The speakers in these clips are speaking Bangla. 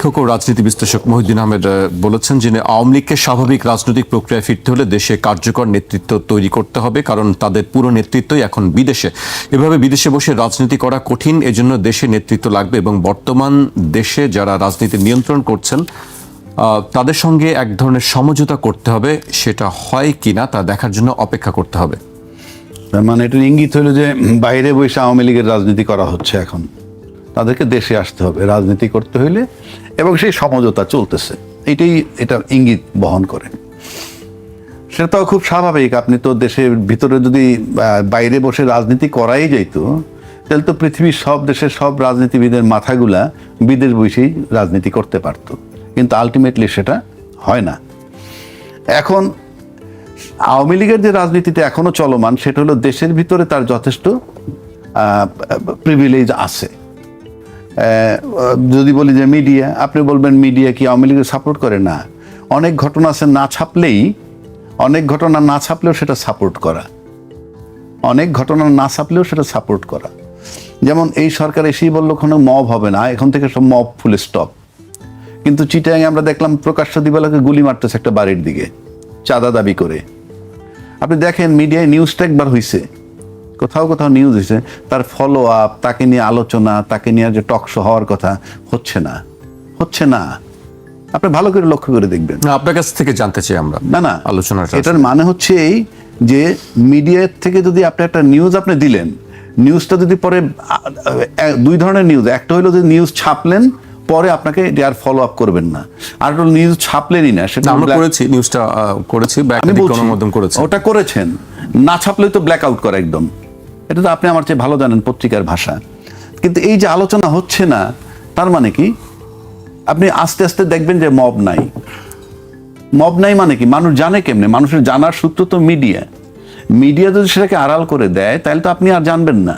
লেখক ও রাজনীতি বিশ্লেষক মহিউদ্দিন আহমেদ বলেছেন যে আওয়ামী লীগকে স্বাভাবিক রাজনৈতিক প্রক্রিয়ায় ফিরতে হলে দেশে কার্যকর নেতৃত্ব তৈরি করতে হবে, কারণ তাদের পুরো নেতৃত্বই এখন বিদেশে। এভাবে বিদেশে বসে রাজনীতি করা কঠিন, এজন্য দেশে নেতৃত্ব লাগবে এবং বর্তমান দেশে যারা রাজনীতি নিয়ন্ত্রণ করছেন তাদের সঙ্গে এক ধরনের সমঝোতা করতে হবে। সেটা হয় কিনা তা দেখার জন্য অপেক্ষা করতে হবে। মানে এটার ইঙ্গিত হলো যে বাইরে বসে আওয়ামী লীগের রাজনীতি করা হচ্ছে, এখন তাদেরকে দেশে আসতে হবে রাজনীতি করতে হইলে, এবং সেই সমঝোতা চলতেছে, এটা ইঙ্গিত বহন করে। সেটাও খুব স্বাভাবিক। আপনি তো দেশের ভিতরে যদি বাইরে বসে রাজনীতি করাই যাইতো, তাহলে তো পৃথিবীর সব দেশের সব রাজনীতিবিদের মাথাগুলা বিদেশ বসেই রাজনীতি করতে পারতো, কিন্তু আলটিমেটলি সেটা হয় না। এখন আওয়ামী লীগের যে রাজনীতিটা এখনো চলমান, সেটা হলো দেশের ভিতরে তার যথেষ্ট প্রিভিলেজ আছে। যদি বলি যে মিডিয়া, আপনি বলবেন মিডিয়া কি আওয়ামী লীগের সাপোর্ট করে? না, অনেক ঘটনা আছে অনেক ঘটনা না ছাপলেও সেটা সাপোর্ট করা। যেমন এই সরকার এসেই বললো কোনো মব হবে না, এখন থেকে সব মব ফুল স্টপ। কিন্তু চিটাগাং আমরা দেখলাম প্রকাশ্য দিবালোকে গুলি মারতেছে একটা বাড়ির দিকে চাঁদা দাবি করে। আপনি দেখেন মিডিয়ায় নিউজটা একবার হয়েছে, কোথাও নিউজ হয়েছে, তার ফলো আপ, তাকে নিয়ে আলোচনা, তাকে নিয়ে যে টক শো হওয়ার কথা হচ্ছে না। আপনি ভালো করে লক্ষ্য করে দেখবেন। আপনার কাছ থেকে জানতে চাই আমরা। না আলোচনাটা এটার মানে হচ্ছে এই যে মিডিয়ার থেকে যদি আপনি একটা নিউজ আপনি দিলেন, নিউজটা যদি পরে দুই ধরনের নিউজ, একটা হলো যে নিউজ ছাপলেন, পরে আপনাকে আর ফলো আপ করবেন না, আর নিউজ ছাপলেনই না, সেটা আমরা করেছি, নিউজটা করেছি, ওটা করেছেন, না ছাপলে তো ব্ল্যাক আউট করে একদম। এটা তো আপনি আমার চেয়ে ভালো জানেন পত্রিকার ভাষা। কিন্তু এই যে আলোচনা হচ্ছে না, তার মানে কি? আপনি আস্তে আস্তে দেখবেন যে মব নাই মানে কি? মানুষ জানে কেমনে? মানুষের জানার সূত্র তো মিডিয়া যদি সেটাকে আড়াল করে দেয়, তাহলে তো আপনি আর জানবেন না।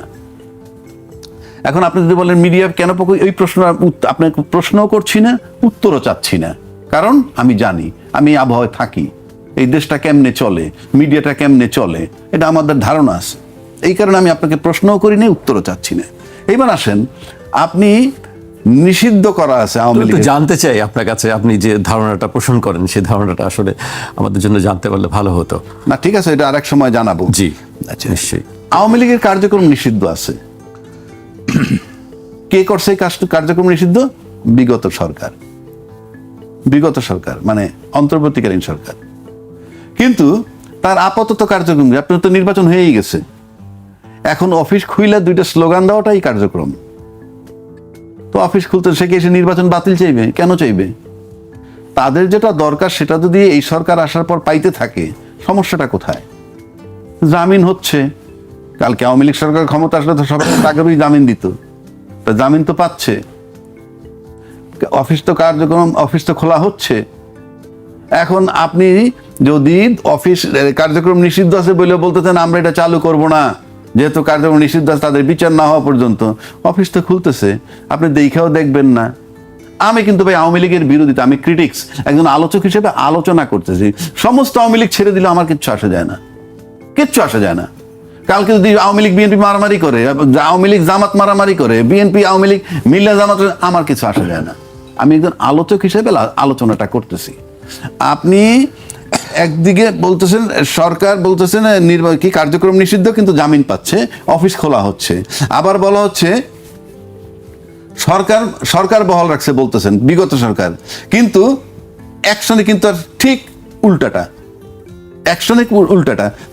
এখন আপনি যদি বলেন মিডিয়া কেন, এই প্রশ্ন আপনাকে প্রশ্নও করছি না, উত্তরও চাচ্ছি না, কারণ আমি জানি, আমি আবহাওয়ায় থাকি, এই দেশটা কেমনে চলে, মিডিয়াটা কেমনে চলে, এটা আমাদের ধারণা আছে। এই কারণে আমি আপনাকে প্রশ্নও করি না, উত্তরও চাচ্ছি না। এইবার আসেন, আপনি নিষিদ্ধ করা আছে আওয়ামী লীগ। জানতে চাই আপনার কাছে, আপনি যে ধারণাটা পোষণ করেন সেই ধারণাটা আসলে আমাদের জন্য জানতে পারলে ভালো হতো। না ঠিক আছে, এটা আরেক সময় জানাবো। জি আচ্ছা, নিশ্চয়ই। আওয়ামী লীগের কার্যক্রম নিষিদ্ধ আছে। কে করছে এই কার্যক্রম নিষিদ্ধ? বিগত সরকার, মানে অন্তর্বর্তীকালীন সরকার। কিন্তু তার আপাতত কার্যক্রম, আপনার তো নির্বাচন হয়েই গেছে, এখন অফিস খুইলা দুইটা স্লোগান দেওয়াটাই কার্যক্রম। তো অফিস খুলতে সে এসে নির্বাচন বাতিল চাইবে? কেন চাইবে? তাদের যেটা দরকার সেটা যদি এই সরকার আসার পর পাইতে থাকে, সমস্যাটা কোথায়? জামিন হচ্ছে, কালকে আওয়ামী লীগ সরকার ক্ষমতা আসলে তো সবাই টাকারই জামিন দিত, জামিন তো পাচ্ছে, অফিস তো খোলা হচ্ছে। এখন আপনি যদি অফিস কার্যক্রম নিষিদ্ধ আছে বলে বলতেছেন আমরা এটা চালু করব না, যেহেতু কার্যক্রম নিষিদ্ধ আছে, তাদের বিচার না হওয়া পর্যন্ত অফিস তো খুলতেছে, আপনি দেখেও দেখবেন না। আমি কিন্তু ভাই আওয়ামী লীগের বিরোধিতা, আমি ক্রিটিক্স, একজন আলোচক হিসেবে আলোচনা করতেছি। সমস্ত আওয়ামী লীগ ছেড়ে দিলে আমার কিচ্ছু আসা যায় না। কালকে যদি আওয়ামী লীগ বিএনপি মারামারি করে, আওয়ামী লীগ জামাত মারামারি করে, বিএনপি আওয়ামী লীগ মিল্লা জামাত, আমার কিছু আসা যায় না। আমি একজন আলোচক হিসেবে আলোচনাটা করতেছি। আপনি একদিকে বলতেছেন, সরকার বলতেছেন কি কার্যক্রম নিষিদ্ধ, কিন্তু জামিন পাচ্ছে, অফিস খোলা হচ্ছে। আবার বলা হচ্ছে সরকার বহাল রাখছে বলতেছেন, বিগত সরকার, কিন্তু অ্যাকশনে কিন্তু আর ঠিক উল্টাটা,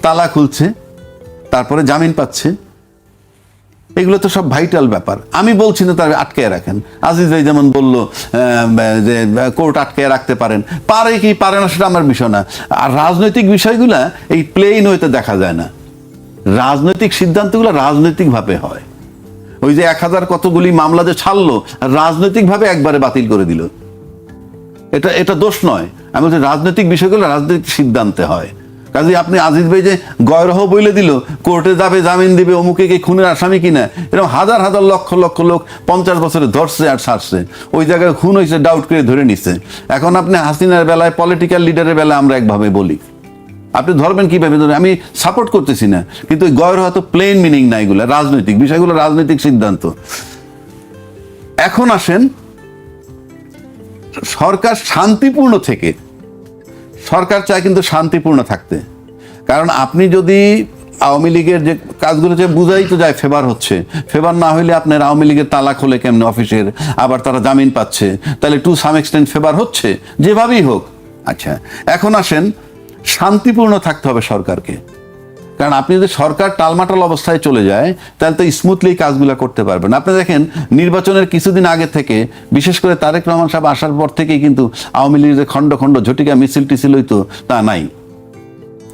তালা খুলছে, তারপরে জামিন পাচ্ছে। এগুলো তো সব ভাইটাল ব্যাপার। আমি বলছি না তার আটকায় রাখেন, আজিজ ভাই যেমন বললো যে কোর্ট আটকায় রাখতে পারেন, পারে কি পারে না সেটা আমার বিষয় না। আর রাজনৈতিক বিষয়গুলা এই প্লেন হইতে দেখা যায় না, রাজনৈতিক সিদ্ধান্তগুলো রাজনৈতিকভাবে হয়। ওই যে 1000 কতগুলি মামলা যে ছাড়লো, রাজনৈতিকভাবে একবারে বাতিল করে দিল, এটা দোষ নয়। আমি বলছি রাজনৈতিক বিষয়গুলো রাজনৈতিক সিদ্ধান্তে হয়। কাজে আপনি আজিজ ভাই যে গয়রহ বইলে দিল, কোর্টে যাবে, জামিন দিবে, অমুকে কি খুনের আসামি কিনা, এরকম হাজার লক্ষ লোক 50 বছরে ধরছে আর ছাড়ছে, ওই জায়গায় খুন হয়েছে ডাউট করে ধরে নিচ্ছে। এখন আপনি হাসিনার বেলায়, পলিটিক্যাল লিডারের বেলায় আমরা একভাবে বলি, আপনি ধরবেন কিভাবে? আমি সাপোর্ট করতেছি না, কিন্তু ওই গয়রহ তো প্লেন মিনিং না, এগুলো রাজনৈতিক বিষয়গুলো, রাজনৈতিক সিদ্ধান্ত। এখন আসেন সরকার শান্তিপূর্ণ থেকে, সরকার চায় কিন্তু শান্তিপূর্ণ থাকতে। কারণ আপনি যদি আওয়ামী লীগের যে কাজগুলো যে বুঝাই তো যায় ফেভার হচ্ছে, ফেভার না হইলে আপনার আওয়ামী লীগের তালা খোলে কেমনে অফিসের, আবার তারা জামিন পাচ্ছে, তাহলে টু সাম এক্সটেন্ট ফেভার হচ্ছে যেভাবেই হোক। আচ্ছা, এখন আসেন শান্তিপূর্ণ থাকতে হবে সরকারকে। কারণ আপনি যদি সরকার টালমাটাল অবস্থায় চলে যায় তাহলে তো স্মুথলি কাজগুলো করতে পারবেন। আপনি দেখেন নির্বাচনের কিছুদিন আগে থেকে, বিশেষ করে তারেক রহমান সাহেব আসার পর থেকেই কিন্তু আওয়ামী লীগের যে খণ্ড খণ্ড ঝটিকা মিছিল টিছিল হইতো তা নাই,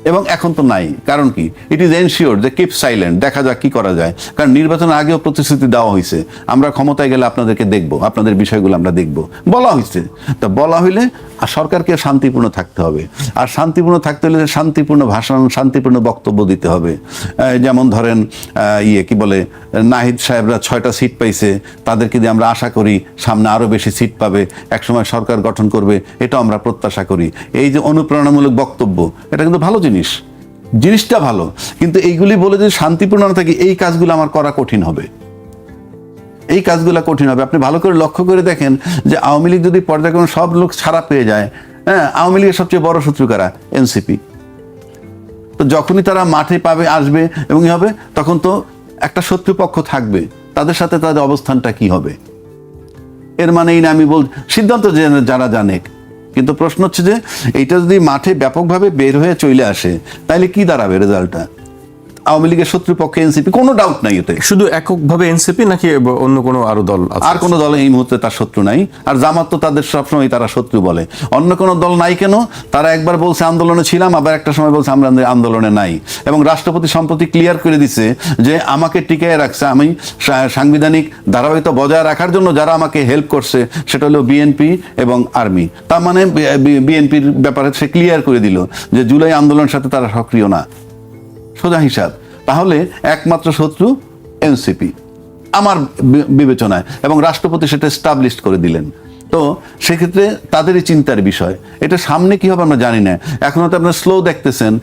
এবং এখন তো নাই। কারণ কি? ইট ইজ এনশিওর যে কিপ সাইলেন্ট, দেখা যাক কি করা যায়। কারণ নির্বাচনের আগেও প্রতিশ্রুতি দেওয়া হয়েছে, আমরা ক্ষমতায় গেলে আপনাদেরকে দেখব, আপনাদের বিষয়গুলো আমরা দেখব, বলা হয়েছে। তা বলা হইলে আর সরকারকে শান্তিপূর্ণ থাকতে হবে, আর শান্তিপূর্ণ থাকতে হলে শান্তিপূর্ণ ভাষণ, শান্তিপূর্ণ বক্তব্য দিতে হবে। যেমন ধরেন কি বলে, নাহিদ সাহেবরা 6টা সিট পাইছে, তাদেরকে দিয়ে আমরা আশা করি সামনে আরও বেশি সিট পাবে, একসময় সরকার গঠন করবে, এটাও আমরা প্রত্যাশা করি। এই যে অনুপ্রেরণামূলক বক্তব্য, এটা কিন্তু ভালো জিনিসটা ভালো, কিন্তু এইগুলি বলে যদি শান্তিপূর্ণ না থাকে, এই কাজগুলো আমার করা কঠিন হবে, এই কাজগুলো কঠিন হবে। আপনি ভালো করে লক্ষ্য করে দেখেন যে আওয়ামী লীগ যদি পর্যায়ক্রমে সব লোক ছাড়া পেয়ে যায়, হ্যাঁ, আওয়ামী লীগের সবচেয়ে বড় শত্রু কারা? এনসিপি। তো যখনই তারা মাঠে পাবে, আসবে এবং হবে, তখন তো একটা শত্রুপক্ষ থাকবে, তাদের সাথে তাদের অবস্থানটা কি হবে? এর মানেই না আমি সিদ্ধান্ত যারা জানে, কিন্তু প্রশ্ন হচ্ছে যে এইটা যদি মাঠে ব্যাপকভাবে বের হয়ে চলে আসে তাহলে কি দাঁড়াবে রেজাল্টটা? আওয়ামী লীগের শত্রুপক্ষে এনসিপি, কোনো ডাউট নাই এতে। শুধু এককভাবে এনসিপি নাকি অন্য কোনো আরো দল আছে? আর কোনো দল এই মুহূর্তে তার শত্রু নাই। আর জামাত তো তাদের সবসময় তারা শত্রু বলে। অন্য কোনো দল নাই কেন? তারা একবার বলছে আন্দোলনে ছিলাম, আবার একটা সময় বলছে আমরা আন্দোলনে নাই। এবং রাষ্ট্রপতি সম্প্রতি ক্লিয়ার করে দিছে যে আমাকে টিকিয়ে রাখছে, আমি সাংবিধানিক ধারাবাহিকতা বজায় রাখার জন্য যারা আমাকে হেল্প করছে সেটা হলো বিএনপি এবং আর্মি। তার মানে বিএনপির ব্যাপারে সে ক্লিয়ার করে দিল যে জুলাই আন্দোলনের সাথে তারা সক্রিয় না, সোজা হিসাব। তাহলে একমাত্র শত্রু এনসিপি আমার বিবেচনায়, এবং রাষ্ট্রপতি সেটা এস্টাবলিশ করে দিলেন। তো সেক্ষেত্রে তাদেরই চিন্তার বিষয়। এটা সামনে কি হবে আমরা জানি না। এখনো তো আপনার স্লো দেখতেছেন।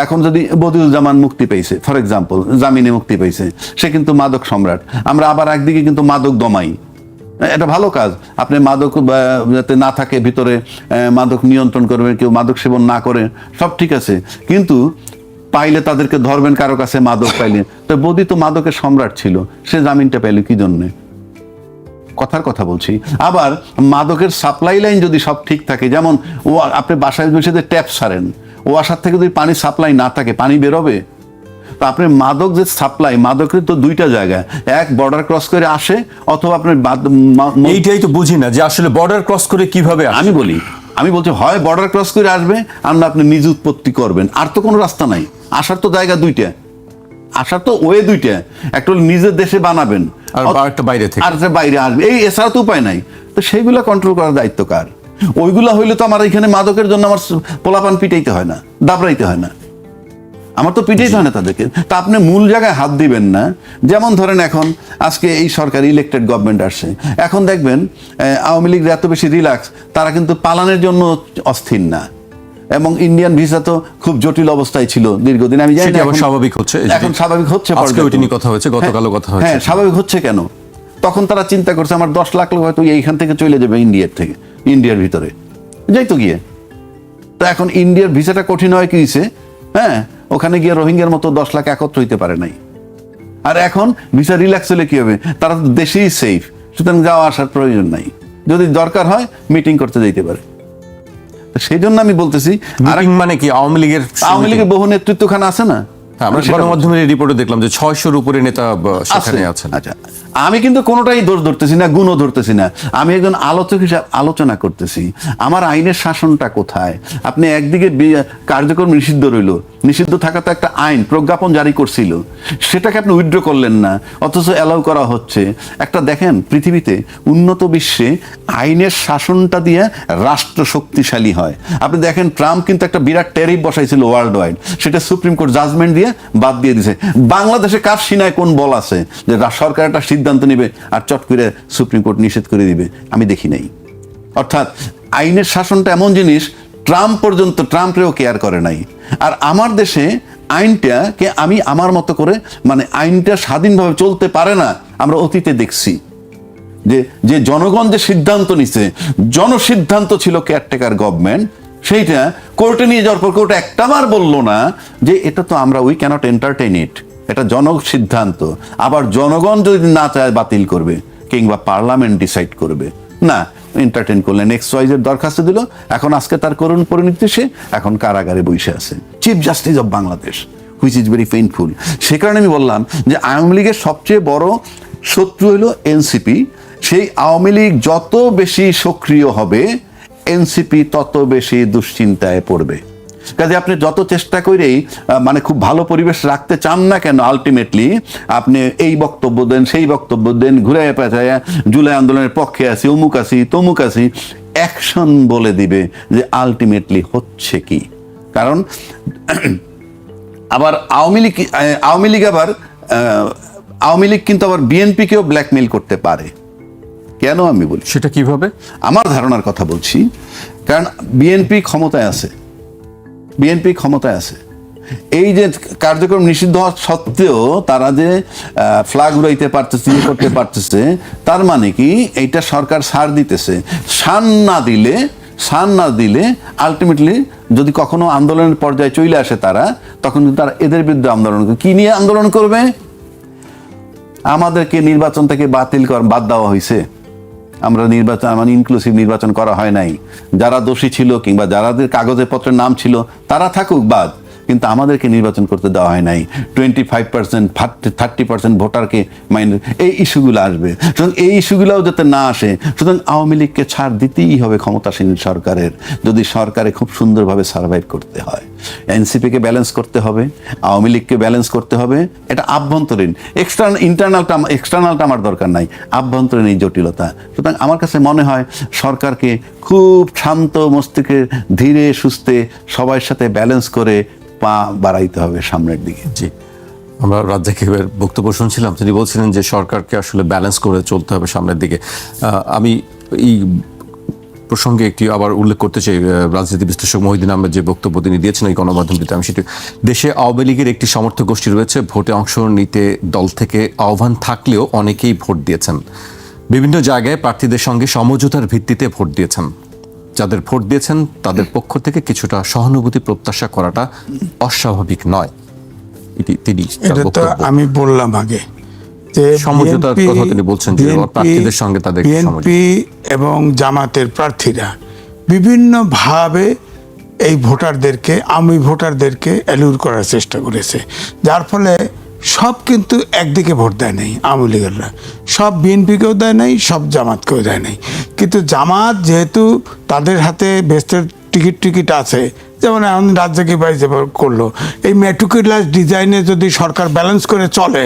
এখন যদি বদিউজ্জামান মুক্তি পেয়েছে, ফর এক্সাম্পল, জামিনে মুক্তি পেয়েছে, সে কিন্তু মাদক সম্রাট। আমরা আবার একদিকে কিন্তু মাদক দমাই, এটা ভালো কাজ। আপনি মাদক যাতে না থাকে ভিতরে, মাদক নিয়ন্ত্রণ করবেন, কেউ মাদক সেবন না করে, সব ঠিক আছে। কিন্তু পাইলে তাদেরকে ধরবেন, কারো কাছে মাদক পাইলে। তো বদি তো মাদকের সম্রাট ছিল, সে জামিনটা পাইলে কি জন্যে? কথার কথা বলছি। আবার মাদকের সাপ্লাই লাইন যদি সব ঠিক থাকে, যেমন ও আপনি বাসায় বসে যে ট্যাপ সারেন, ওয়াসার থেকে যদি পানি সাপ্লাই না থাকে, পানি বেরোবে? তো আপনি মাদক যে সাপ্লাই, মাদকের তো দুইটা জায়গায়, এক বর্ডার ক্রস করে আসে, অথবা আপনার এইটাই তো বুঝি না যে আসলে বর্ডার ক্রস করে কিভাবে আসে। আমি বলছি হয় বর্ডার ক্রস করে আসবে, আর না আপনি নিজ উৎপত্তি করবেন। আর তো কোনো রাস্তা নাই। আসার তো জায়গা দুইটা, আসার তো ওয়ে দুইটা। একটা হলো নিজের দেশে বানাবেন, আর একটা বাইরে থেকে, আর একটা বাইরে আসবে। এই এছাড়া তো উপায় নাই। তো সেইগুলা কন্ট্রোল করার দায়িত্ব কার? ওইগুলা হইলে তো আমার এখানে মাদকের জন্য আমার পোলাপান পিটাইতে হয় না, দাবড়াইতে হয় না, আমার তো পিটাইতে হয় না তাদেরকে। তা আপনি মূল জায়গায় হাত দিবেন না। যেমন ধরেন এখন আজকে এই সরকার ইলেক্টেড গভর্নমেন্ট আসছে, এখন দেখবেন আওয়ামী লীগ এত বেশি রিল্যাক্স, তারা কিন্তু পালানোর জন্য অস্থির না। এবং ইন্ডিয়ান ভিসা তো খুব জটিল অবস্থায় ছিল দীর্ঘদিন। আমি জানি না স্বাভাবিক হচ্ছে, এখন স্বাভাবিক হচ্ছে। আজকে ওইটা নিয়ে কথা হয়েছে, গতকালও কথা হয়েছে। হ্যাঁ, স্বাভাবিক হচ্ছে কেন? তখন তারা চিন্তা করছে আমার 10 লাখ লোক হয়তো এইখান থেকে চলে যাবে ইন্ডিয়ার ভিতরে যাই তো গিয়ে। তো এখন ইন্ডিয়ার ভিসাটা কঠিন হয় কি হয়েছে? হ্যাঁ, ওখানে গিয়ে রোহিঙ্গার মতো 10 লাখ একত্র হইতে পারে নাই। আর এখন ভিসা রিল্যাক্স হলে কি হবে? তারা তো দেশেই সেফ, সুতরাং যাওয়া আসার প্রয়োজন নাই। যদি দরকার হয় মিটিং করতে যেতে পারে। সেই জন্য আমি বলতেছি, মানে কি আওয়ামী লীগের বহু নেতৃত্বখানা আছে না? আমরা গণমাধ্যমের রিপোর্টে দেখলাম যে 600-র উপরে নেতা সেখানে আছেন। আচ্ছা, আমি কিন্তু কোনোটাই দোষ ধরতেছি না, গুণও ধরতেছি না। আমি একজন আলোচক হিসাবে আলোচনা করতেছি আমার আইনের শাসনটা কোথায়। আপনি একদিকে কার্যক্রম নিষিদ্ধ রইল, নিষিদ্ধ থাকা তো একটা আইন, প্রজ্ঞাপন জারি করছিল, সেটাকে আপনি উইথড্র করলেন না, অথচ অ্যালাউ করা হচ্ছে। একটা দেখেন, পৃথিবীতে উন্নত বিশ্বে আইনের শাসনটা দিয়ে রাষ্ট্র শক্তিশালী হয়। আপনি দেখেন ট্রাম্প কিন্তু একটা বিরাট ট্যারিফ বসাইছিল ওয়ার্ল্ড ওয়াইড, সেটা সুপ্রিম কোর্ট জাজমেন্ট দিয়ে বাদ দিয়ে দিছে। বাংলাদেশে কার সিনায় কোন বল আছে যে সরকার একটা সিদ্ধান্ত নেবে আর চট করে সুপ্রিম কোর্ট নিষেধ করে দিবে? আমি দেখি নাই। অর্থাৎ আইনের শাসনটা এমন জিনিস, ট্রাম্প পর্যন্ত ট্রাম্পরেও কেয়ার করে নাই। আর আমার দেশে আইনটাকে আমি আমার মতো করে, মানে আইনটা স্বাধীনভাবে চলতে পারে না, আমরা অতীতে দেখছি। যে যে জনগণ যে সিদ্ধান্ত নিছে, জনসিদ্ধান্ত ছিল কেয়ারটেকার গভর্নমেন্ট, সেইটা কোর্টে নিয়ে যাওয়ার পর কোর্ট একটাবার বললো না যে এটা তো আমরা উই ক্যানট এন্টারটেইন ইট, এটা জনসিদ্ধান্ত। আবার জনগণ যদি না চায় বাতিল করবে কিংবা পার্লামেন্ট ডিসাইড করবে, না এন্টারটেইন করলেন, XYZ দরখাস্ত দিল, এখন আজকে তার করুণ পরিণতি, সে এখন কারাগারে বসে আছে, chief justice of Bangladesh, which is very painful. সে কারণে আমি বললাম যে আওয়ামী লীগের সবচেয়ে বড় শত্রু হলো এনসিপি। সেই আওয়ামী লীগ যত বেশি সক্রিয় হবে, এনসিপি তত বেশি দুশ্চিন্তায় পড়বে। কাজে আপনি যত চেষ্টা করেই মানে খুব ভালো পরিবেশ রাখতে চান না কেন, আলটিমেটলি আপনি এই বক্তব্য দেন, সেই বক্তব্য দেন, ঘুরে পেঁচায় জুলাই আন্দোলনের পক্ষে আছি, অমুক আছি, তমুক আছি, অ্যাকশন বলে দিবে যে আলটিমেটলি হচ্ছে কি। কারণ আবার আওয়ামী লীগ কিন্তু আবার বিএনপিকেও ব্ল্যাকমেইল করতে পারে। কেন আমি বলি, সেটা কিভাবে? আমার ধারণার কথা বলছি। কারণ বিএনপি ক্ষমতায় আছে, এই যে কার্যক্রম নিষিদ্ধ হওয়া সত্ত্বেও তারা যে ফ্ল্যাগ উড়াইতে পারতেছে, করতে পারতেছে, তার মানে কি এইটা সরকার ছাড় দিতেছে। ছাড় না দিলে আলটিমেটলি যদি কখনো আন্দোলনের পর্যায়ে চলে আসে তারা, তখন কিন্তু তারা এদের বিরুদ্ধে আন্দোলন করবে। কি নিয়ে আন্দোলন করবে? আমাদেরকে নির্বাচন থেকে বাদ দেওয়া হয়েছে, আমরা ইনক্লুসিভ নির্বাচন করা হয় নাই, যারা দোষী ছিল কিংবা যাদের কাগজে পত্রের নাম ছিল তারা থাকুক বাদ, কিন্তু আমাদেরকে নির্বাচন করতে দেওয়া হয় নাই। 25%, 30% ভোটারকে মাইনে, এই ইস্যুগুলো আসবে। সুতরাং এই ইস্যুগুলোও যাতে না আসে, সুতরাং আওয়ামী লীগকে ছাড় দিতেই হবে ক্ষমতাসীন সরকারের, যদি সরকারে খুব সুন্দরভাবে সার্ভাইভ করতে হয়। এনসিপিকে ব্যালেন্স করতে হবে, আওয়ামী লীগকে ব্যালেন্স করতে হবে। এটা আভ্যন্তরীণ, এক্সটার্নালটা আমার দরকার নাই, আভ্যন্তরীণ এই জটিলতা। সুতরাং আমার কাছে মনে হয় সরকারকে খুব শান্ত মস্তিষ্কে ধীরে সুস্থে সবার সাথে ব্যালেন্স করে পা বাড়াইতে হবে সামনের দিকে। জি, আমরা রাজ্জাকের বক্তব্য শুনছিলাম, তিনি বলছিলেন যে সরকারকে আসলে ব্যালেন্স করে চলতে হবে সামনের দিকে। আমি এই প্রসঙ্গে একটি আবার উল্লেখ করতে চাই, রাজনীতি বিশ্লেষক মহিউদ্দিন আহমেদ যে বক্তব্য তিনি দিয়েছেন এই গণমাধ্যমটিতে, আমি সেটি, দেশে আওয়ামী লীগের একটি সমর্থক গোষ্ঠী রয়েছে, ভোটে অংশ নিতে দল থেকে আহ্বান থাকলেও অনেকেই ভোট দিয়েছেন, বিভিন্ন জায়গায় প্রার্থীদের সঙ্গে সমঝোতার ভিত্তিতে ভোট দিয়েছেন। যাদের ভোট দিয়েছেন তাদের পক্ষ থেকে কিছুটা সহানুভূতি প্রত্যাশা করাটা অস্বাভাবিক নয়। এটা তো আমি বললাম আগে যে সমঝোতার কথা তিনি বলছেন যে প্রার্থীদের সঙ্গে তাদের বিএনপি এবং জামাতের প্রার্থীরা বিভিন্নভাবে এই ভোটারদেরকে, আওয়ামী ভোটারদেরকে অ্যালুর করার চেষ্টা করেছে, যার ফলে সব কিন্তু একদিকে ভোট দেয় নাই। আওয়ামী লীগেররা সব বিএনপিকেও দেয় নাই, সব জামাতকেও দেয় নাই। কিন্তু জামাত যেহেতু তাদের হাতে বেস্টের টিকিট আছে, যেমন এখন রাজ্জাকি ভাই যে করলো, এই মেট্রিকুলাস ডিজাইনে যদি সরকার ব্যালেন্স করে চলে,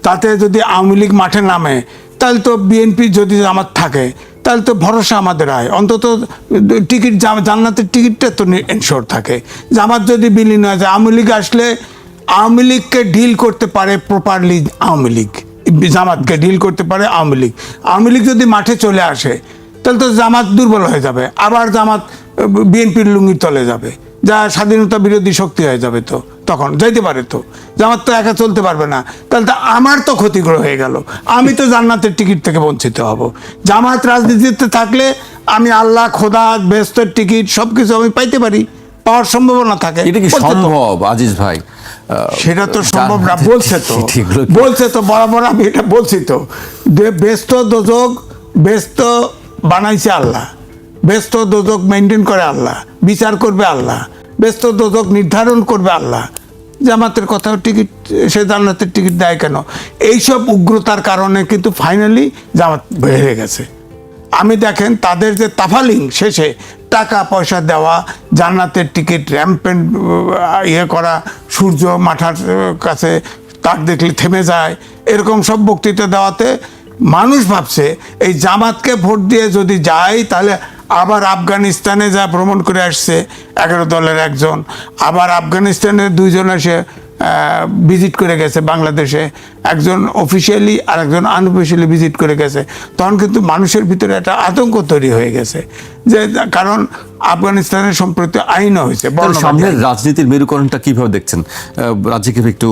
তাতে যদি আওয়ামী লীগ মাঠে নামে, তাহলে তো বিএনপি যদি জামাত থাকে তাহলে তো ভরসা আমাদের হয়, অন্তত টিকিট জান্নাতের টিকিটটা তো এনশোর থাকে। জামাত যদি বিলীন হয়ে যায়, আওয়ামী লীগ আসলে আওয়ামী লীগকে ডিল করতে পারে প্রপারলি, আওয়ামী লীগ জামাতকে ডিল করতে পারে আওয়ামী লীগ। আওয়ামী লীগ যদি মাঠে চলে আসে তাহলে তো জামাত দুর্বল হয়ে যাবে, আবার জামাত বিএনপির লুঙ্গির তলে যাবে, যা স্বাধীনতা বিরোধী শক্তি হয়ে যাবে। তো তখন যাইতে পারে, তো জামাত তো একা চলতে পারবে না, তাহলে তো আমার তো ক্ষতিগ্রস্ত হয়ে গেল, আমি তো জান্নাতের টিকিট থেকে বঞ্চিত হব। জামাত রাজনীতিতে থাকলে আমি আল্লাহ, খোদা, বেহেশতের টিকিট সবকিছু আমি পাইতে পারি, পাওয়ার সম্ভাবনা থাকে। এটা কি সম্ভব আজিজ ভাই? সেটা তো সম্ভব না, বলছে তো বরাবর, আমি এটা বলছি তো, বেহেশত দোজখ, বেহেশত বানাইছে আল্লাহ, বেহেশত দোজখ মেনটেন করে আল্লাহ, বিচার করবে আল্লাহ, বেহেশত দোজখ নির্ধারণ করবে আল্লাহ। জামাতের কথাও টিকিট, সে জান্নাতের টিকিট দেয় কেন? এইসব উগ্রতার কারণে কিন্তু ফাইনালি জামাত হেরে গেছে। আমি দেখেন তাদের যে তাফালিং শেষে টাকা পয়সা দেওয়া, জান্নাতের টিকিট র্যাম্পেন্ট করা, সূর্য মাথার কাছে তাক দেখলে থেমে যায়, এরকম সব বক্তৃতা দেওয়াতে মানুষ ভাবছে এই জামাতকে ভোট দিয়ে যদি যায় তাহলে আবার আফগানিস্তানে যা ভ্রমণ করে আসছে 11 দলের একজন, আবার আফগানিস্তানের 2 জন এসে ভিজিট করে গেছে বাংলাদেশে, একজন অফিসিয়ালি আর একজন আনঅফিসিয়ালি ভিজিট করে গেছে। তখন কিন্তু মানুষের ভিতরে একটা আতঙ্ক তৈরি হয়ে গেছে, যে কারণ আফগানিস্তানের সম্প্রতি আইনও হয়েছে। সামনের রাজনীতির মেরুকরণটা কিভাবে দেখছেন? রাজ্যকে একটু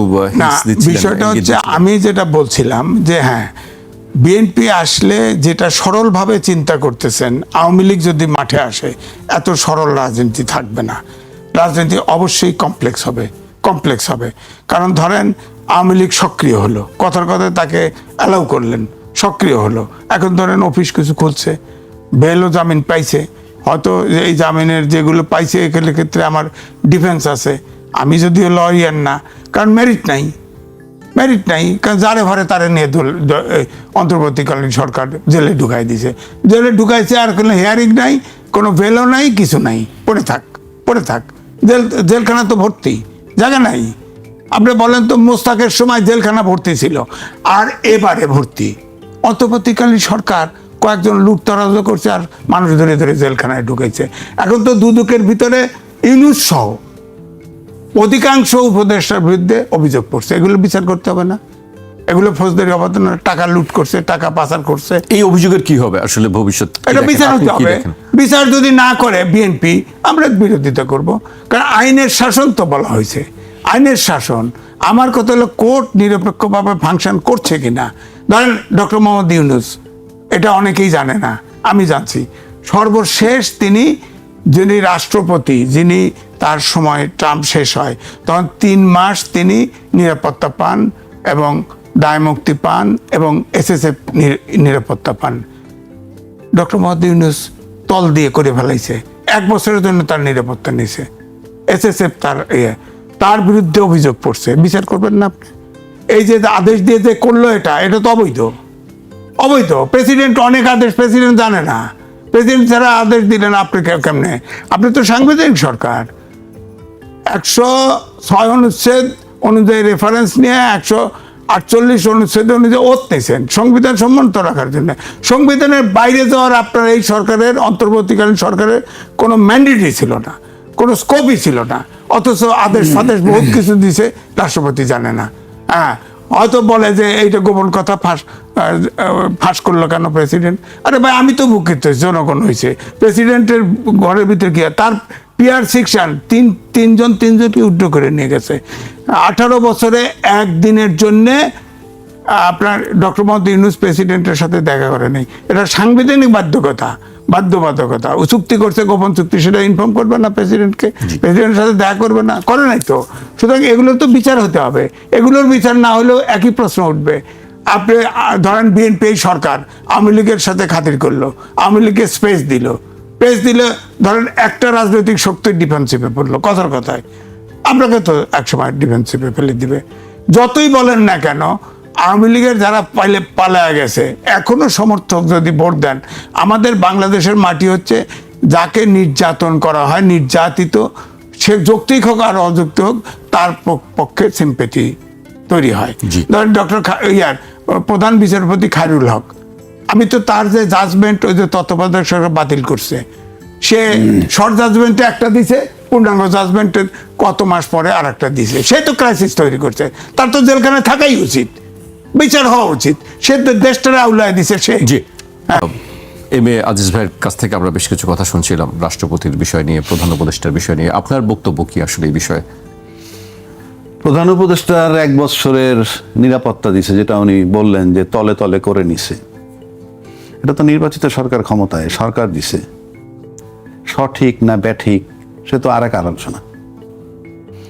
বিষয়টা হচ্ছে, আমি যেটা বলছিলাম যে হ্যাঁ, বিএনপি আসলে যেটা সরলভাবে চিন্তা করতেছেন, আওয়ামী লীগ যদি মাঠে আসে এত সরল রাজনীতি থাকবে না, রাজনীতি অবশ্যই কমপ্লেক্স হবে। কারণ ধরেন আওয়ামী লীগ সক্রিয় হলো, কথার কথায় তাকে অ্যালাউ করলেন, সক্রিয় হলো, এখন ধরেন অফিস কিছু খুলছে, বেলও জামিন পাইছে, হয়তো এই জামিনের যেগুলো পাইছে এগুলোর ক্ষেত্রে আমার ডিফেন্স আছে, আমি যদিও লয়ার না, কারণ মেরিট নাই, কারণ যারে ভরে তারে নিয়ে অন্তর্বর্তীকালীন সরকার জেলে ঢুকাই দিছে, জেলে ঢুকাইছে, আর কোনো হিয়ারিং নাই, কোনো বেলও নাই, কিছু নাই, পড়ে থাক জেলখানা তো ভর্তি, জায়গা নাই। আপনি বলেন তো মোস্তাকের সময় জেলখানা ভর্তি ছিল, আর এবারে ভর্তি, অন্তর্বর্তীকালীন সরকার কয়েকজন লুটতরাজ করছে আর মানুষ ধরে ধরে জেলখানায় ঢুকেছে। এখন তো দুদকের ভিতরে ইউনূস সহ অধিকাংশ উপদেষ্টার বিরুদ্ধে অভিযোগ পড়ছে, এগুলো বিচার করতে হবে না? এগুলো ফৌজদারি অপরাধ না? টাকা লুট করছে, টাকা পাচার করছে, এই অভিযোগের কি হবে আসলে ভবিষ্যৎ? এটা বিচার হতে হবে। বিচার যদি না করে বিএনপি, আমরা বিরোধিতা করব, কারণ আইনের শাসন তো বলা হয়েছে, আইনের শাসন। আমার কথা হলো কোর্ট নিরপেক্ষভাবে ফাংশন করছে কিনা। ধরেন ডক্টর মোহাম্মদ ইউনূস, এটা অনেকেই জানে না, আমি জানছি, সর্বশেষ যিনি রাষ্ট্রপতি, যিনি তার সময় ট্রাম্প শেষ হয় তখন 3 মাস তিনি নিরাপত্তা পান এবং দায়মুক্তি পান এবং SSF নিরাপত্তা পান। ডক্টর মোহাম্মদ ইউনূস তল দিয়ে করে ফেলাইছে, 1 বছরের জন্য তার নিরাপত্তা নিয়েছে, SSF তার বিরুদ্ধে অভিযোগ পড়ছে, বিচার করবেন না আপনি? এই যে আদেশ দিয়ে যে করলো, এটা তো অবৈধ। প্রেসিডেন্ট অনেক আদেশ প্রেসিডেন্ট জানে না, প্রেসিডেন্ট ছাড়া আদেশ দিলেন আপনি কেমনে? আপনি তো সাংবিধানিক সরকার, 106 অনুচ্ছেদ অনুযায়ী রেফারেন্স নিয়ে 148 অনুচ্ছেদ অনুযায়ী ওত নিয়েছেন সংবিধান সম্মত রাখার জন্য। সংবিধানের বাইরে যাওয়ার আপনার এই সরকারের, অন্তর্বর্তীকালীন সরকারের কোনো ম্যান্ডেটই ছিল না, কোনো স্কোপই ছিল না, অথচ আদেশ ফাদেশ বহুত কিছু দিছে, রাষ্ট্রপতি জানে না। হ্যাঁ, হয়তো বলে যে এইটা গোপন কথা ফাঁস করলো কেন প্রেসিডেন্ট? আরে ভাই, আমি তো বুকিত জনগণ হয়েছে, প্রেসিডেন্টের ঘরের ভিতরে গিয়ে তার PR সেকশন তিনজনকে উড্ড করে নিয়ে গেছে। 18 বছরে একদিনের জন্যে আপনার ডক্টর মোহাম্মদ ইউনূস প্রেসিডেন্টের সাথে দেখা করে নেই, এটা সাংবিধানিক বাধ্যবাধকতা। ও চুক্তি করছে, গোপন চুক্তি, সেটা ইনফর্ম করবে না প্রেসিডেন্টকে? প্রেসিডেন্টের সাথে দেখা করবে না? করে নাই তো। সুতরাং এগুলোর তো বিচার হতে হবে, এগুলোর বিচার না হলেও একই প্রশ্ন উঠবে। আপনি ধরেন বিএনপি সরকার আওয়ামী লীগের সাথে খাতির করলো, আওয়ামী লীগকে স্পেস দিলে ধরেন একটা রাজনৈতিক শক্তির ডিফেন্সিভে পড়লো, কথার কথায় আপনাকে তো একসময় ডিফেন্সিভে ফেলে দিবে। যতই বলেন না কেন, আওয়ামী লীগের যারা পালায়া গেছে এখনো সমর্থক যদি ভোট দেন, আমাদের বাংলাদেশের মাটি হচ্ছে যাকে নির্যাতন করা হয়, নির্যাতিত, সে যৌক্তিক হোক আর অযৌক্তিক হোক, তার পক্ষে সিম্পেথি তৈরি হয়। ধরেন প্রধান বিচারপতি খায়রুল হক, আমি তো তার যে জাজমেন্ট, ওই যে তত্ত্বাবধায়ক সরকার বাতিল করছে, সে শর্ট জাজমেন্টে একটা দিছে, পূর্ণাঙ্গ জাজমেন্টে কত মাস পরে আর একটা দিছে, সে তো ক্রাইসিস তৈরি করছে, তার তো জেলখানায় থাকাই উচিত, বিচার হওয়া উচিত, সে তো দেশটারে আউলায় দিছে সে। জি, MA আজিজ ভাইয়ের কাছ থেকে আমরা বেশ কিছু কথা শুনছিলাম রাষ্ট্রপতির বিষয় নিয়ে, প্রধান উপদেষ্টার বিষয় নিয়ে। আপনার বক্তব্য কি আসলে এই বিষয়ে? প্রধান উপদেষ্টার 1 বছরের নিরাপত্তা দিছে, যেটা উনি বললেন যে তলে তলে করে নিছে, এটা তো নির্বাচিত সরকার ক্ষমতায়, সরকার দিছে, সঠিক না ব্যাঠিক সে তো আর এক আলোচনা।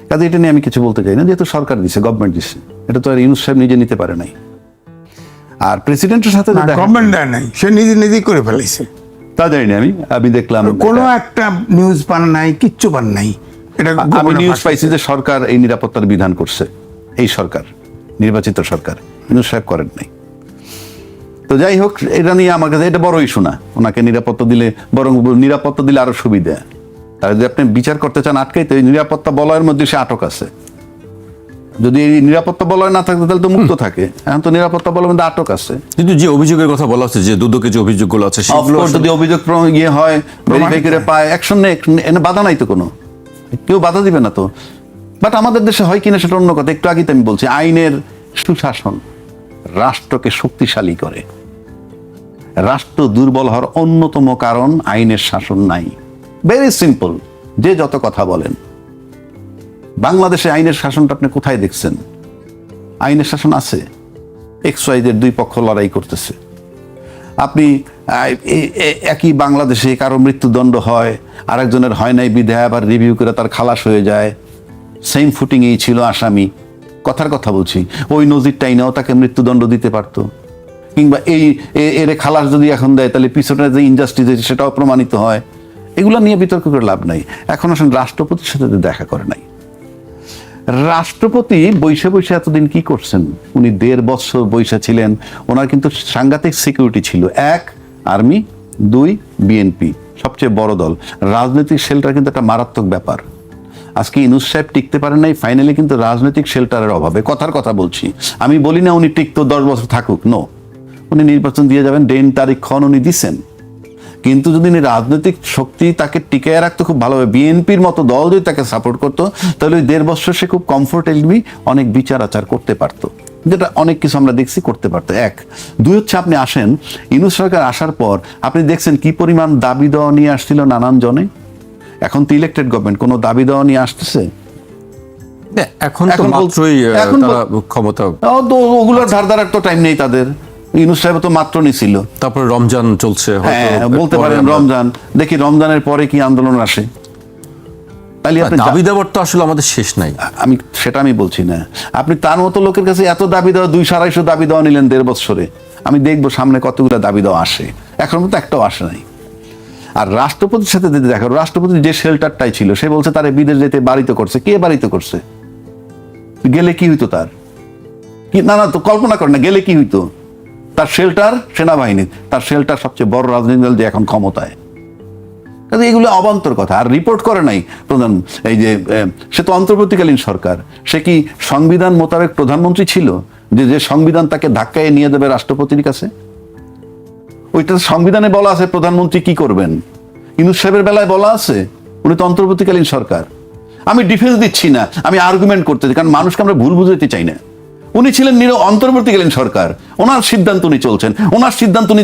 কাজে এটা নিয়ে আমি কিছু বলতে চাই না, যেহেতু সরকার দিছে, গভর্নমেন্ট দিছে, এটা তো আর ইউনূস সাহেব নিজে নিতে পারে নাই। আর প্রেসিডেন্টের সাথে গভর্নমেন্ট দেয় নাই, সে নিজেই করে ফেলাইছে। তা জানি না, আমি দেখলাম কোনো একটা নিউজ পান নাই, কিচ্ছু পান নাই। এটা আমি নিউজ পাইছি যে সরকার এই নিরাপত্তার বিধান করছে, এই সরকার, নির্বাচিত সরকার, ইউনূস সাহেব করেন নাই। তো যাই হোক, এটা নিয়ে আমার কাছে এটা বড় ইস্যু না। ওনাকে নিরাপত্তা দিলে, বরং নিরাপত্তা দিলে আরো সুবিধা। তাহলে যদি আপনি বিচার করতে চান আটকাইতে, নিরাপত্তা বলয়ের মধ্যে সে আটক আছে। যদি এই নিরাপত্তা বলয় না থাকতো তাহলে তো মুক্ত থাকে, এখন তো নিরাপত্তা বলয়ের মধ্যে আটক আছে। কিন্তু যে অভিযোগের কথা বলা হচ্ছে, যে দুদকে যে অভিযোগগুলো আছে, সেগুলো যদি অভিযোগ হয়, ভেরিফাই করে পায়, অ্যাকশন নেই, এনে বাধা নাই তো, কোনো কেউ বাধা দিবে না তো। বাট আমাদের দেশে হয় কিনা সেটা অন্য কথা। একটু আগে তো আমি বলছি, আইনের সুশাসন রাষ্ট্রকে শক্তিশালী করে। রাষ্ট্র দুর্বল হওয়ার অন্যতম কারণ আইনের শাসন নাই। ভেরি সিম্পল, যে যত কথা বলেন, বাংলাদেশে আইনের শাসনটা আপনি কোথায় দেখছেন? আইনের শাসন আছে, XYZ দুই পক্ষ লড়াই করতেছে। আপনি একই বাংলাদেশে কারো মৃত্যুদণ্ড হয়, আরেকজনের হয় নাই বিধায় আবার রিভিউ করে তার খালাস হয়ে যায়, সেম ফুটিংয়েই ছিল আসামি। কথার কথা বলছি, ওই নজিরটাই নাও তাকে মৃত্যুদণ্ড দিতে পারতো, কিংবা এর খালাস যদি এখন দেয় তাহলে পিছনে যে ইনজাস্টিস আছে সেটাও প্রমাণিত হয়। এগুলো নিয়ে বিতর্ক করে লাভ নাই। এখন আসলে রাষ্ট্রপতির সাথে দেখা করে নাই। রাষ্ট্রপতি বৈশে বৈশে এতদিন কি করছেন? উনি 1.5 বছর বৈশা ছিলেন। ওনার কিন্তু সাংঘাতিক সিকিউরিটি ছিল। 1 আর্মি, 2 বিএনপি, সবচেয়ে বড় দল। রাজনৈতিক শেল্টার কিন্তু একটা মারাত্মক ব্যাপার। আজকে ইউনূস সাহেব টিকতে পারেন নাই ফাইনালি কিন্তু রাজনৈতিক শেল্টারের অভাবে। কথার কথা বলছি, আমি বলি না উনি টিকতো 10 বছর থাকুক, নো, উনি নির্বাচন দিয়ে যাবেন, ডেন তারিখ খন উনি দিচ্ছেন। কিন্তু যদি রাজনৈতিক শক্তি তাকে টিকায় রাখতো খুব ভালোভাবে, বিএনপির মতো দল যদি তাকে সাপোর্ট করতো, তাহলে ওই 1.5 বছর সে খুব কমফোর্টেবলি অনেক বিচার আচার করতে পারতো, যেটা অনেক কিছু আমরা দেখছি করতে পারতো। 1, 2 হচ্ছে আপনি আসেন, ইউনূস সরকার আসার পর আপনি দেখছেন কি পরিমাণ দাবি দেওয়া নিয়ে আসছিল নানান জনে। এখন তো ইলেক্টেড গভর্নমেন্ট, কোনো দাবি দেওয়া নিয়ে আসতেছে? এখন তো মাত্রই তারা ক্ষমতা, ওগুলোর ধার ধারার তো টাইম নেই তাদের। ইউনূস সাহেব তো মাত্র নিছিল, তারপরে রমজান চলছে, হ্যাঁ বলতে পারেন রমজান, দেখি রমজানের পরে কি আন্দোলন আসে। তাহলে আপনি দাবি দেওয়ার তো আসলে আমাদের শেষ নাই। সেটা আমি বলছি না। আপনি তার মতো লোকের কাছে এত দাবি দেওয়া, 200-250 দাবি দেওয়া নিলেন 1.5 বছরে। আমি দেখবো সামনে কতগুলো দাবি দেওয়া আসে। এখন তো একটাও আসে নাই। আর রাষ্ট্রপতির সাথে যদি দেখো, রাষ্ট্রপতি যে শেল্টারটাই ছিল, সে বলছে তারে বিদেশ যেতে বাড়িতে করছে। কে বাড়িতে করছে? গেলে কি হইতো তার? কি না তো কল্পনা করে না, গেলে কি হইতো? তার শেল্টার সেনাবাহিনী, তার শেল্টার সবচেয়ে বড় রাজনৈতিক দল যে এখন ক্ষমতায়। কাজে এগুলো অবান্তর কথা। আর রিপোর্ট করে নাই প্রধান, এই যে সে তো অন্তর্বর্তীকালীন সরকার, সে কি সংবিধান মোতাবেক প্রধানমন্ত্রী ছিল যে সংবিধান তাকে ধাক্কায় নিয়ে দেবে রাষ্ট্রপতির কাছে? ওইটা সংবিধানে বলা আছে প্রধানমন্ত্রী কি করবেন। ইউনূস সাহেবের বেলায় বলা আছে, উনি তো অন্তর্বর্তীকালীন সরকার। আমি ডিফেন্স দিচ্ছি না, আমি আর্গুমেন্ট করতেছি, কারণ মানুষকে আমরা ভুল বুঝাতে চাই না। উনি ছিলেন অন্তর্বর্তীকালীন সরকার, ওনার সিদ্ধান্ত উনি চলছেন, ওনার সিদ্ধান্ত উনি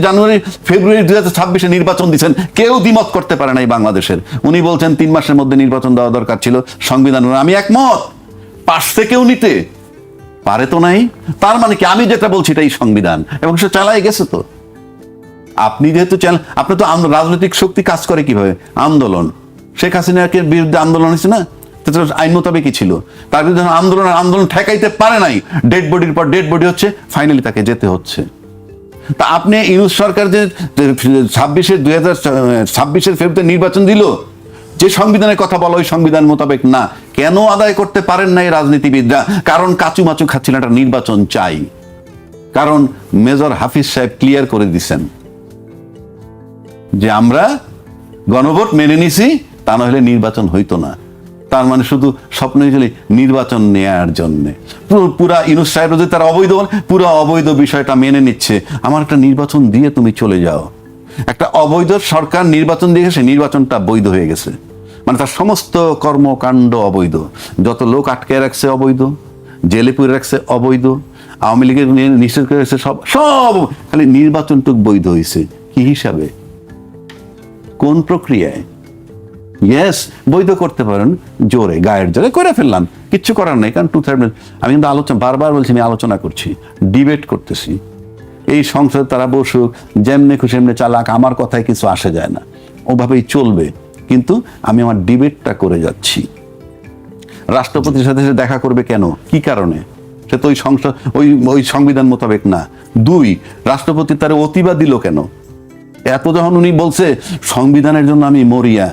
ফেব্রুয়ারি 2026 নির্বাচন দিচ্ছেন, কেউ দ্বিমত করতে পারে নাই বাংলাদেশের। উনি বলছেন 3 মাসের মধ্যে নির্বাচন দেওয়া দরকার ছিল, সংবিধান, আমি একমত। পারছে কেউ নিতে? পারে তো নাই। তার মানে কি আমি যেটা বলছি এটাই সংবিধান, এবং সে চালাই গেছে। তো আপনি যেহেতু আপনি তো রাজনৈতিক শক্তি কাজ করে কিভাবে? আন্দোলন। শেখ হাসিনার বিরুদ্ধে আন্দোলন হয়েছে না, আইন মোতাবেকই ছিল। তার বিরুদ্ধে আন্দোলন ঠেকাইতে পারে নাই, ডেড বডির পর ডেড বডি হচ্ছে, ফাইনালি তাকে যেতে হচ্ছে। তা আপনি ইউনূস সরকার যে 2026 ফেব্রুয়ারি নির্বাচন দিল, যে সংবিধানের কথা বলা ওই সংবিধান মোতাবেক না, কেন আদায় করতে পারেন নাই রাজনীতিবিদরা? কারণ কাচুমাচু খাচ্ছিল, একটা নির্বাচন চাই। কারণ মেজর হাফিজ সাহেব ক্লিয়ার করে দিচ্ছেন যে আমরা গণভোট মেনে নিছি, তা না হলে নির্বাচন হইতো না। তার মানে শুধু স্বপ্ন হয়েছিল নির্বাচন নেয়ার জন্য। পুরা ইউনূস সাহেব যদি তার অবৈধ, পুরো অবৈধ বিষয়টা মেনে নিচ্ছে, আমার একটা নির্বাচন দিয়ে তুমি চলে যাও। একটা অবৈধ সরকার নির্বাচন দিয়ে গেছে, নির্বাচনটা বৈধ হয়ে গেছে, মানে তার সমস্ত কর্মকাণ্ড অবৈধ। যত লোক আটকে রাখছে অবৈধ, জেলে পুরে রাখছে অবৈধ, আওয়ামী লীগের নিষেধ করে রাখছে সব, খালি নির্বাচনটুক বৈধ হয়েছে। কি হিসাবে? কোন প্রক্রিয়ায়? ইয়েস, বৈধ করতে পারেন জোরে, গায়ের জোরে করে ফেললাম, কিচ্ছু করার নেই। কারণ 2/3, আমি কিন্তু বারবার বলছি, আমি আলোচনা করছি, ডিবেট করতেছি। এই সংসদ তারা বসুক, যেমনে খুশি এমনি চালাক, আমার কথায় কিছু আসে যায় না, ওভাবেই চলবে। কিন্তু আমি আমার ডিবেটটা করে যাচ্ছি। রাষ্ট্রপতির সাথে সে দেখা করবে কেন? কি কারণে? সে তো ওই সংবিধান মোতাবেক না। 2, রাষ্ট্রপতি তার অতিবাদ দিল কেন? এত যখন উনি বলছে সংবিধানের জন্য আমি মরিয়া,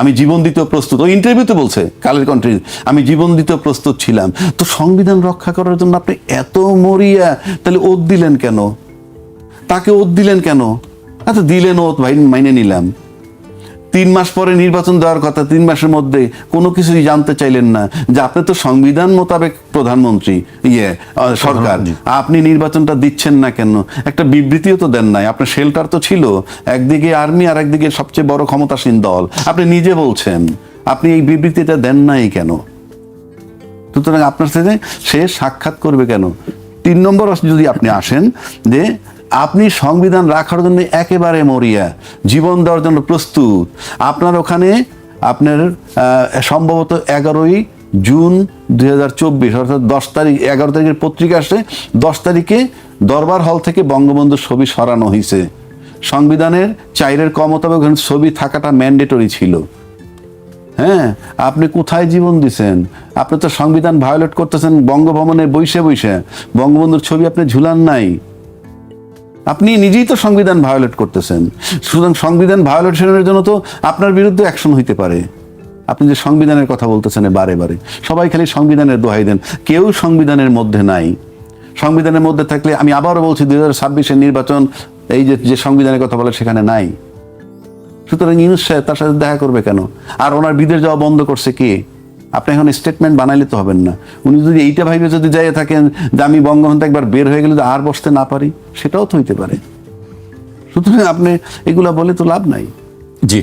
আমি জীবন দিতে প্রস্তুত, ওই ইন্টারভিউতে বলছে, কালের কন্ট্রি, আমি জীবন দিতে প্রস্তুত ছিলাম। তো সংবিধান রক্ষা করার জন্য আপনি এত মরিয়া, তাহলে ওত দিলেন কেন? তাকে ওত দিলেন কেন? আচ্ছা দিলেন ওত, ভাই মাইনে নিলাম। 3 মাস পরে নির্বাচন দেওয়ার কথা, 3 মাসের মধ্যে কোনো কিছুই জানতে চাইলেন না যে আপনি তো সংবিধান মোতাবেক প্রধানমন্ত্রী, সরকার, আপনি নির্বাচনটা দিচ্ছেন না কেন? একটা বিবৃতিও তো দেন নাই। আপনার শেল্টার তো ছিল, একদিকে আর্মি আর একদিকে সবচেয়ে বড় ক্ষমতাসীন দল, আপনি নিজে বলছেন, আপনি এই বিবৃতিটা দেন নাই কেন? সুতরাং আপনার সাথে সে সাক্ষাৎ করবে কেন? 3 নম্বর যদি আপনি আসেন যে আপনি সংবিধান রাখার জন্য একেবারে মরিয়া, জীবন দেওয়ার জন্য প্রস্তুত। আপনার ওখানে আপনার সম্ভবত 11ই জুন 2024 অর্থাৎ 11 তারিখের পত্রিকা আসে, 10 তারিখে দরবার হল থেকে বঙ্গবন্ধুর ছবি সরানো হয়েছে। সংবিধানের 4-এর ক মোতাবেক ছবি থাকাটা ম্যান্ডেটরি ছিল। হ্যাঁ, আপনি কোথায় জীবন দিছেন? আপনি তো সংবিধান ভায়োলেট করতেছেন বঙ্গভবনে বৈশে বৈশে। বঙ্গবন্ধুর ছবি আপনি ঝুলান নাই, আপনি নিজেই তো সংবিধান ভায়োলেট করতেছেন। সুতরাং সংবিধান ভায়োলেশনের জন্য তো আপনার বিরুদ্ধে অ্যাকশন হইতে পারে। আপনি যে সংবিধানের কথা বলতেছেন বারে বারে, সবাই খালি সংবিধানের দোহাই দেন, কেউ সংবিধানের মধ্যে নাই। সংবিধানের মধ্যে থাকলে, আমি আবারও বলছি, 2026-এর নির্বাচন এই যে সংবিধানের কথা বলে সেখানে নাই। সুতরাং ইউনূস সাহেব তার সাথে দেখা করবে কেন? আর ওনার বিদেশ যাওয়া বন্ধ করছে কে? আপনি এখন স্টেটমেন্ট বানাইলে তো হবেন না। উনি যদি এইটা ভাইবে যদি যাইয়া থাকেন যে আমি বঙ্গবন্ধু একবার বের হয়ে গেলে আর বসতে না পারি, সেটাও তো হইতে পারে। সুতরাং আপনি এগুলা বলে তো লাভ নাই। জি।